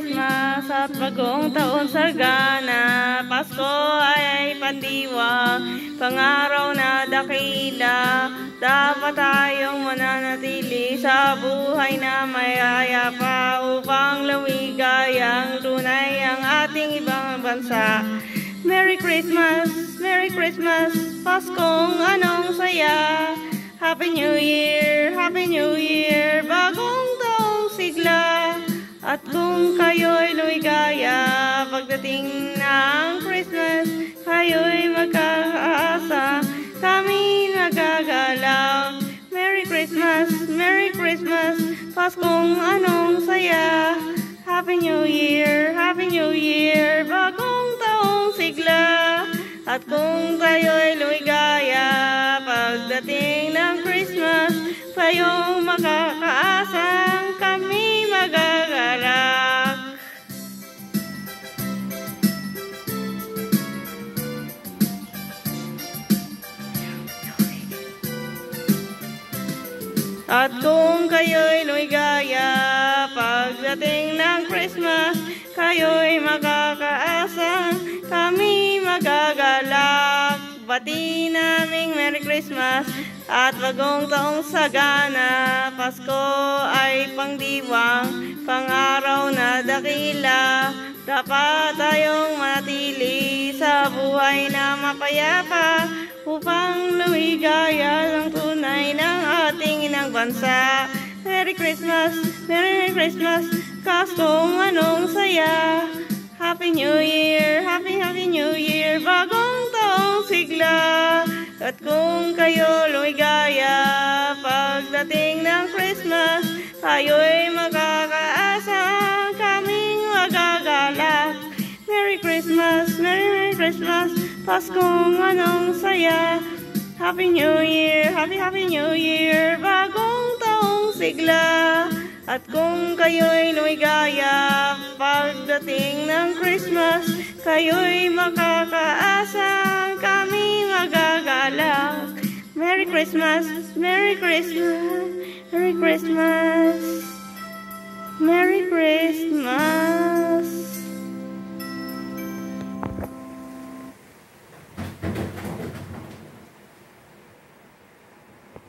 Christmas at bagong taon sagana. Pasko ay pandiwang, pangaraw na dakila. Dapat tayong mananatili sa buhay na mayaya pa upang lumigayang tunay ang ating ibang bansa. Merry Christmas, Merry Christmas, Paskong anong saya. Happy New Year, Happy New Year, bagong taong sigla. At kung kayo'y lumigaya, pagdating ng Christmas, kayo'y magkakaasa, kami nagagalaw. Merry Christmas, Merry Christmas, Paskong anong saya. Happy New Year, Happy New Year, bagong taong sigla. At kung kayo'y lumigaya, pagdating ng Christmas, kayong makakaasang kami magagalak. At kung kayo'y lumigaya, pagdating ng Christmas, kayo'y makakaasang kami magagalak. Bati naming Merry Christmas at bagong taong sagana. Pasko ay pangdiwang, pangaraw na dakila. Dapat tayong manatili sa buhay na mapayapa upang lumigaya ang tunay ng ating inang bansa. Merry Christmas, Merry Christmas, Paskong anong saya. Happy New Year, Happy New Year, bagong taong sigla. At kung kayo lumigaya, pagdating ng Christmas, kayo'y makakaasa, kaming magagalak. Merry Christmas, Merry Christmas, Paskong anong saya. Happy New Year, Happy New Year, bagong taong sigla. At kung kayo'y lumigaya, pagdating ng Christmas, kayo'y makakaasa, kami magagalak. Merry Christmas, Merry Christmas, Merry Christmas, Merry Christmas.